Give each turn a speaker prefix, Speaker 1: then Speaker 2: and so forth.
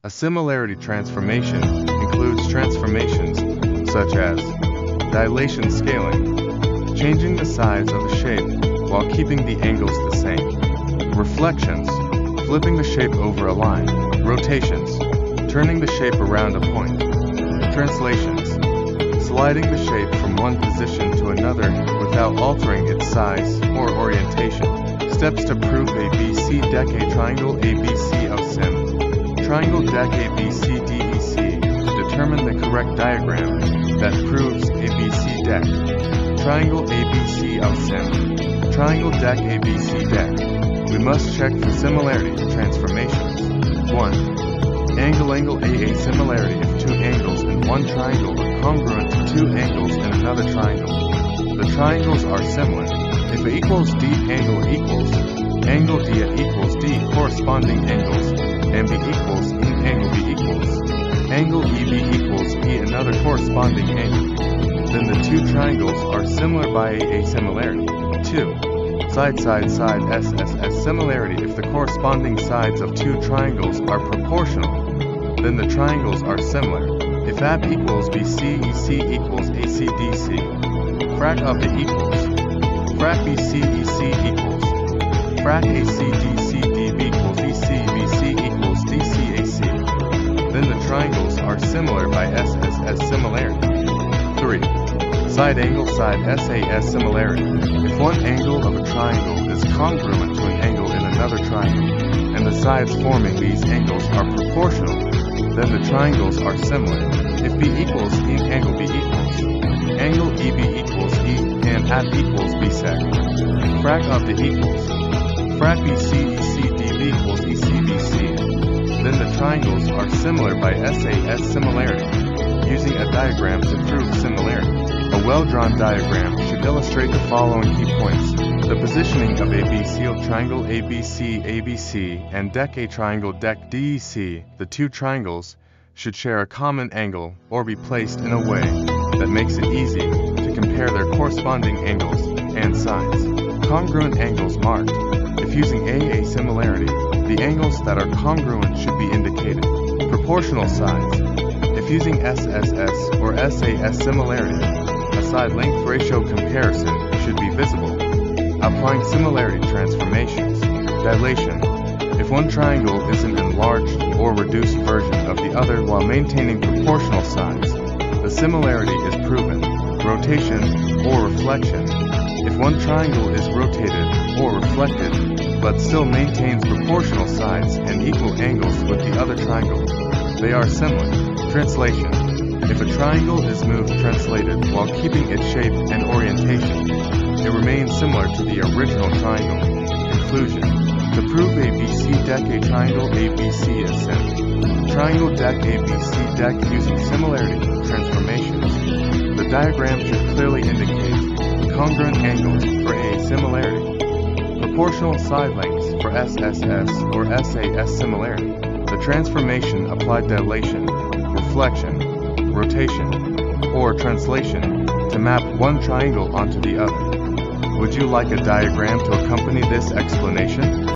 Speaker 1: A similarity transformation includes transformations such as dilation scaling, changing the size of the shape while keeping the angles the same, reflections, flipping the shape over a line, rotations, turning the shape around a point, translations, sliding the shape from one position to another without altering its size or orientation. Steps to prove ABC DEC. Triangle ABC of Sim. Triangle DEC ABC DEC. Determine the correct diagram that proves ABC DEC. Triangle ABC of Sim. Triangle DEC ABC DEC. We must check for similarity transformations. 1. Angle AA similarity. If two angles in one triangle are congruent to two angles in another triangle, the triangles are similar. If A equals D, angle equals angle D equals D corresponding angles, and B equals E, angle B equals angle EB equals E another corresponding angle, then the two triangles are similar by a similarity. 2. Side SSS similarity. If the corresponding sides of two triangles are proportional, then the triangles are similar. If AB equals BC, EC equals AC DC, frac of the equals, frac BC EC equals, frac AC DC DB equals EC BC equals DC AC, then the triangles are similar by SSS similarity. 3. Side angle SAS similarity. If one angle of a triangle is congruent to an angle in another triangle, and the sides forming these angles are proportional, then the triangles are similar. If B equals E, angle B equals angle EB equals E, and AB equals BSEC, frac of the equals, frac BC EC DB equals EC BC, then the triangles are similar by SAS similarity. Using a diagram to prove similarity. A well-drawn diagram should illustrate the following key points: the positioning of a sealed triangle ABC and DEC triangle DEC DEC. The two triangles should share a common angle or be placed in a way that makes it easy to compare their corresponding angles and sides. Congruent angles marked. If using AA similarity, the angles that are congruent should be indicated. Proportional sides. If using SSS or SAS similarity, a side length ratio comparison should be visible. Applying similarity transformations. Dilation. If one triangle is an enlarged or reduced version of the other while maintaining proportional sides, the similarity is proven. Rotation or reflection. If one triangle is rotated or reflected, but still maintains proportional sides and equal angles with the other triangle, they are similar. Translation. If a triangle is moved translated while keeping its shape and orientation, it remains similar to the original triangle. Conclusion. To prove ABC DEC triangle ABC is Sim. Triangle DEC ABC DEC using similarity transformations. The diagram should clearly indicate congruent angles for a similarity, proportional side lengths for SSS or SAS similarity. The transformation applied dilation, reflection, rotation, or translation to map one triangle onto the other. Would you like a diagram to accompany this explanation?